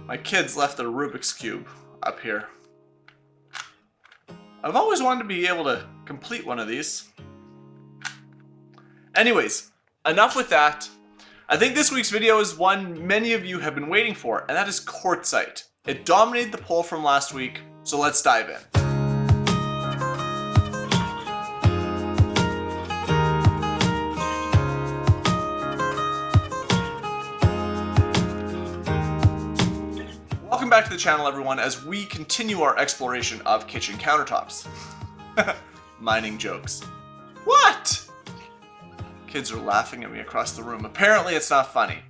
My kids left their Rubik's Cube up here. I've always wanted to be able to complete one of these. Anyways, enough with that. I think this week's video is one many of you have been waiting for, and that is quartzite. It dominated the poll from last week, so let's dive in. Welcome back to the channel, everyone, as we continue our exploration of kitchen countertops. Mining jokes. What? Kids are laughing at me across the room. Apparently it's not funny.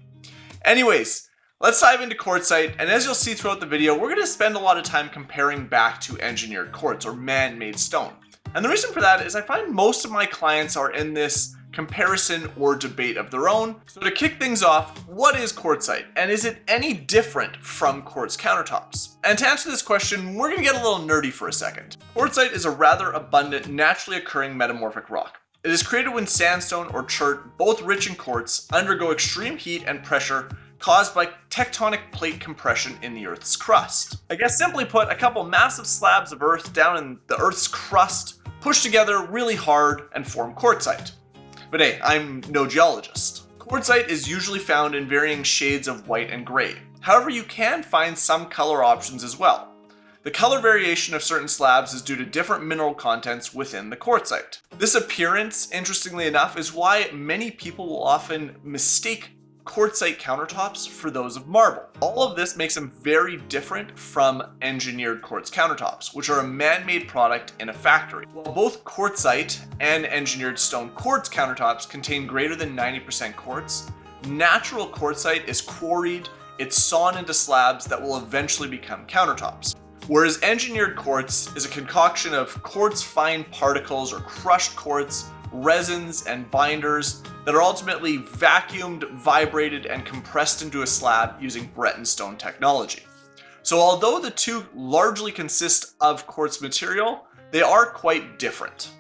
Anyways, let's dive into quartzite, and as you'll see throughout the video, we're going to spend a lot of time comparing back to engineered quartz or man-made stone. And the reason for that is I find most of my clients are in this comparison or debate of their own. So to kick things off, what is quartzite, and is it any different from quartz countertops? And to answer this question, we're going to get a little nerdy for a second. Quartzite is a rather abundant, naturally occurring metamorphic rock. It is created when sandstone or chert, both rich in quartz, undergo extreme heat and pressure caused by tectonic plate compression in the Earth's crust. I guess simply put, a couple massive slabs of earth down in the Earth's crust push together really hard and form quartzite. But hey, I'm no geologist. Quartzite is usually found in varying shades of white and gray. However, you can find some color options as well. The color variation of certain slabs is due to different mineral contents within the quartzite. This appearance, interestingly enough, is why many people will often mistake quartzite countertops for those of marble. All of this makes them very different from engineered quartz countertops, which are a man-made product in a factory. While both quartzite and engineered stone quartz countertops contain greater than 90% quartz, natural quartzite is quarried, it's sawn into slabs that will eventually become countertops. Whereas engineered quartz is a concoction of quartz fine particles or crushed quartz, resins, and binders that are ultimately vacuumed, vibrated, and compressed into a slab using Breton stone technology. So although the two largely consist of quartz material, they are quite different.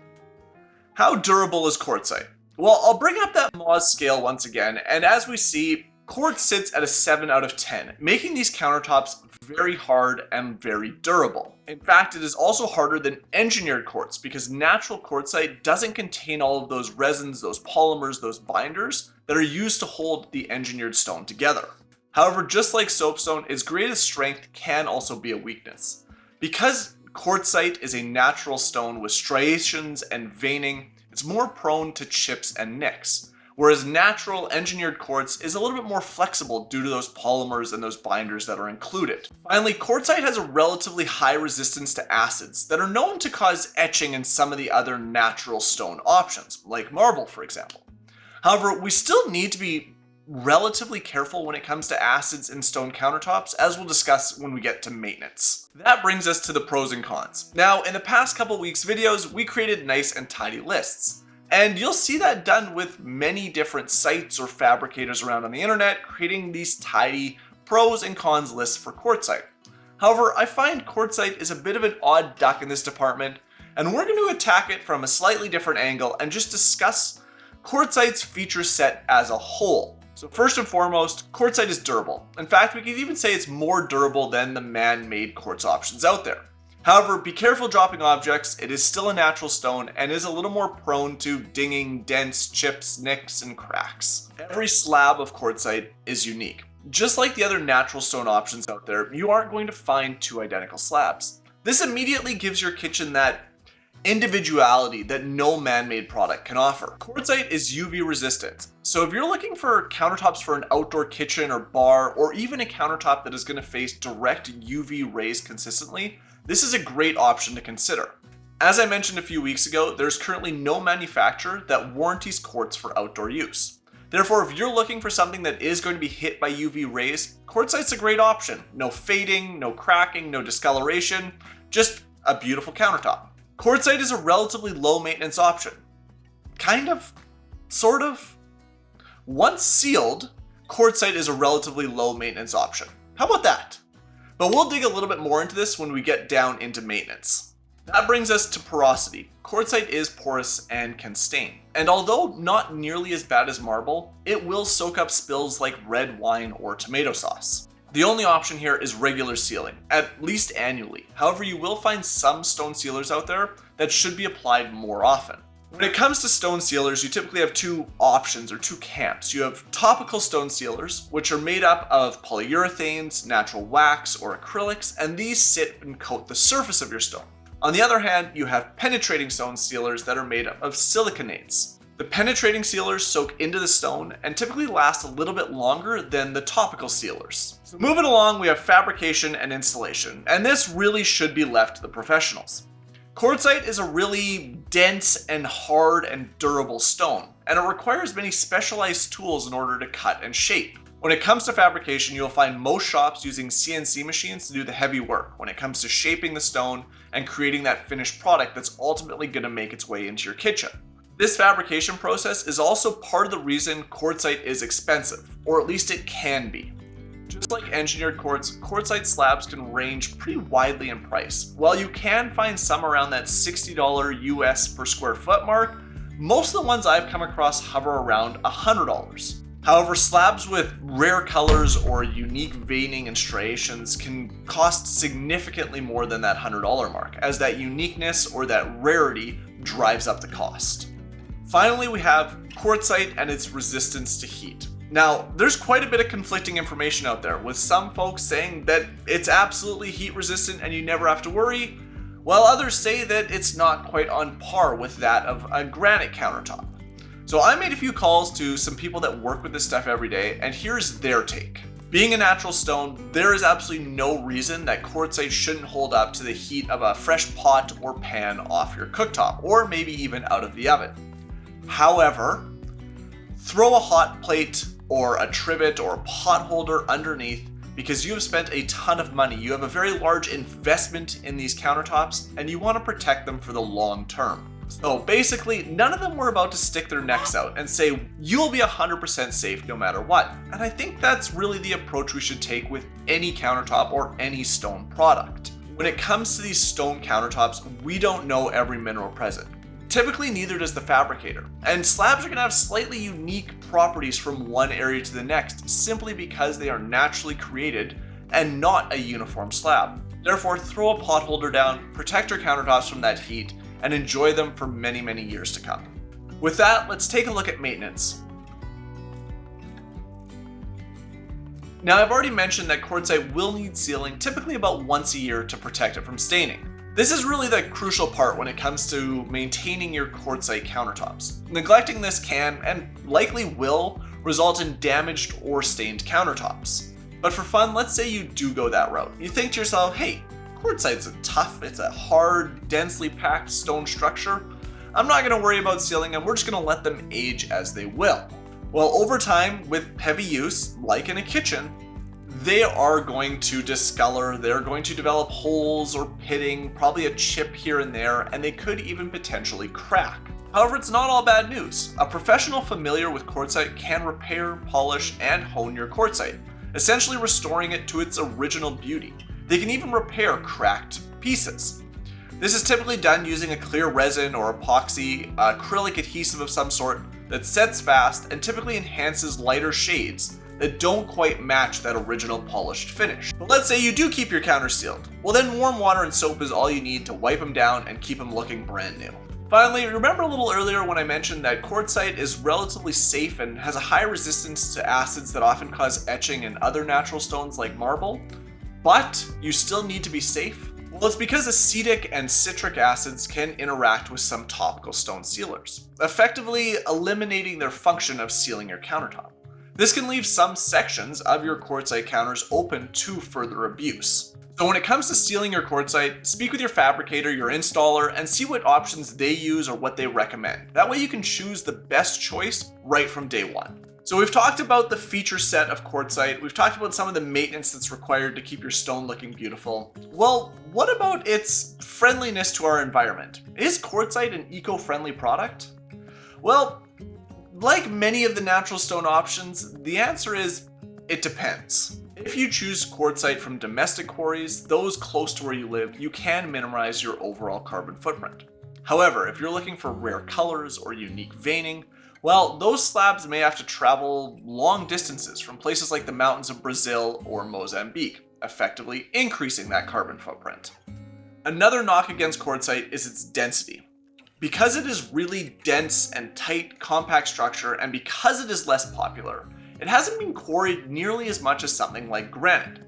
How durable is quartzite? Well, I'll bring up that Mohs scale once again, and as we see, quartz sits at a 7 out of 10, making these countertops very hard and very durable. In fact, it is also harder than engineered quartz because natural quartzite doesn't contain all of those resins, those polymers, those binders that are used to hold the engineered stone together. However, just like soapstone, its greatest strength can also be a weakness. Because quartzite is a natural stone with striations and veining, it's more prone to chips and nicks. Whereas natural engineered quartz is a little bit more flexible due to those polymers and those binders that are included. Finally, quartzite has a relatively high resistance to acids that are known to cause etching in some of the other natural stone options, like marble, for example. However, we still need to be relatively careful when it comes to acids in stone countertops, as we'll discuss when we get to maintenance. That brings us to the pros and cons. Now, in the past couple weeks' videos, we created nice and tidy lists. And you'll see that done with many different sites or fabricators around on the internet, creating these tidy pros and cons lists for quartzite. However, I find quartzite is a bit of an odd duck in this department, and we're going to attack it from a slightly different angle and just discuss quartzite's feature set as a whole. So first and foremost, quartzite is durable. In fact, we could even say it's more durable than the man-made quartz options out there. However, be careful dropping objects, it is still a natural stone and is a little more prone to dinging, dents, chips, nicks, and cracks. Every slab of quartzite is unique. Just like the other natural stone options out there, you aren't going to find two identical slabs. This immediately gives your kitchen that individuality that no man-made product can offer. Quartzite is UV resistant, so if you're looking for countertops for an outdoor kitchen or bar, or even a countertop that is going to face direct UV rays consistently, this is a great option to consider. As I mentioned a few weeks ago, there's currently no manufacturer that warranties quartz for outdoor use. Therefore, if you're looking for something that is going to be hit by UV rays, quartzite's a great option. No fading, no cracking, no discoloration, just a beautiful countertop. Quartzite is a relatively low maintenance option. Kind of, sort of. Once sealed, quartzite is a relatively low maintenance option. How about that? But we'll dig a little bit more into this when we get down into maintenance. That brings us to porosity. Quartzite is porous and can stain. And although not nearly as bad as marble, it will soak up spills like red wine or tomato sauce. The only option here is regular sealing, at least annually. However, you will find some stone sealers out there that should be applied more often. When it comes to stone sealers, you typically have two options or two camps. You have topical stone sealers, which are made up of polyurethanes, natural wax, or acrylics, and these sit and coat the surface of your stone. On the other hand, you have penetrating stone sealers that are made up of siliconates. The penetrating sealers soak into the stone and typically last a little bit longer than the topical sealers. So moving along, we have fabrication and installation, and this really should be left to the professionals. Quartzite is a really dense and hard and durable stone, and it requires many specialized tools in order to cut and shape. When it comes to fabrication, you'll find most shops using CNC machines to do the heavy work when it comes to shaping the stone and creating that finished product that's ultimately going to make its way into your kitchen. This fabrication process is also part of the reason quartzite is expensive, or at least it can be. Just like engineered quartz, quartzite slabs can range pretty widely in price. While you can find some around that $60 US per square foot mark, most of the ones I've come across hover around $100. However, slabs with rare colors or unique veining and striations can cost significantly more than that $100 mark, as that uniqueness or that rarity drives up the cost. Finally, we have quartzite and its resistance to heat. Now, there's quite a bit of conflicting information out there, with some folks saying that it's absolutely heat resistant and you never have to worry, while others say that it's not quite on par with that of a granite countertop. So I made a few calls to some people that work with this stuff every day, and here's their take. Being a natural stone, there is absolutely no reason that quartzite shouldn't hold up to the heat of a fresh pot or pan off your cooktop, or maybe even out of the oven. However, throw a hot plate or a trivet or a pot holder underneath because you have spent a ton of money. You have a very large investment in these countertops and you want to protect them for the long term. So basically, none of them were about to stick their necks out and say, you'll be 100% safe no matter what. And I think that's really the approach we should take with any countertop or any stone product. When it comes to these stone countertops, we don't know every mineral present. Typically, neither does the fabricator. And slabs are going to have slightly unique properties from one area to the next, simply because they are naturally created and not a uniform slab. Therefore, throw a pot holder down, protect your countertops from that heat, and enjoy them for many, many years to come. With that, let's take a look at maintenance. Now, I've already mentioned that quartzite will need sealing typically about once a year to protect it from staining. This is really the crucial part when it comes to maintaining your quartzite countertops. Neglecting this can, and likely will, result in damaged or stained countertops. But for fun, let's say you do go that route. You think to yourself, hey, quartzite's it's a hard, densely packed stone structure. I'm not going to worry about sealing them, we're just going to let them age as they will. Well, over time, with heavy use, like in a kitchen, they are going to discolor, they're going to develop holes or pitting, probably a chip here and there, and they could even potentially crack. However, it's not all bad news. A professional familiar with quartzite can repair, polish, and hone your quartzite, essentially restoring it to its original beauty. They can even repair cracked pieces. This is typically done using a clear resin or epoxy, acrylic adhesive of some sort that sets fast and typically enhances lighter shades that don't quite match that original polished finish. But let's say you do keep your counters sealed. Well, then warm water and soap is all you need to wipe them down and keep them looking brand new. Finally, remember a little earlier when I mentioned that quartzite is relatively safe and has a high resistance to acids that often cause etching in other natural stones like marble? But you still need to be safe? Well, it's because acetic and citric acids can interact with some topical stone sealers, effectively eliminating their function of sealing your countertop. This can leave some sections of your quartzite counters open to further abuse. So when it comes to sealing your quartzite, speak with your fabricator, your installer, and see what options they use or what they recommend. That way you can choose the best choice right from day one. So we've talked about the feature set of quartzite, we've talked about some of the maintenance that's required to keep your stone looking beautiful. Well, what about its friendliness to our environment? Is quartzite an eco-friendly product? Well, like many of the natural stone options, the answer is it depends. If you choose quartzite from domestic quarries, those close to where you live, you can minimize your overall carbon footprint. However, if you're looking for rare colors or unique veining, Well, those slabs may have to travel long distances from places like the mountains of Brazil or Mozambique, effectively increasing that carbon footprint. Another knock against quartzite is its density. Because it is really dense and tight, compact structure, and because it is less popular, it hasn't been quarried nearly as much as something like granite.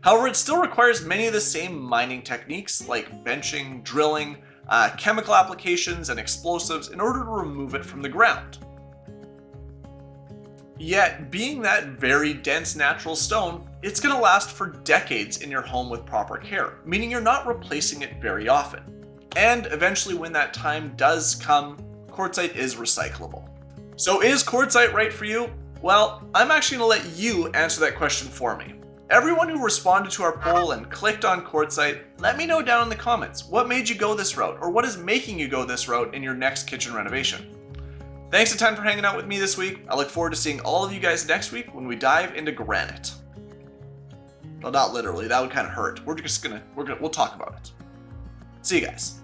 However, it still requires many of the same mining techniques like benching, drilling, chemical applications, and explosives in order to remove it from the ground. Yet, being that very dense natural stone, it's going to last for decades in your home with proper care, meaning you're not replacing it very often. And eventually, when that time does come, quartzite is recyclable. So is quartzite right for you? Well, I'm actually going to let you answer that question for me. Everyone who responded to our poll and clicked on quartzite, let me know down in the comments what made you go this route, or what is making you go this route in your next kitchen renovation. Thanks a ton for hanging out with me this week. I look forward to seeing all of you guys next week when we dive into granite. Well, not literally, that would kind of hurt. We'll talk about it. See you guys.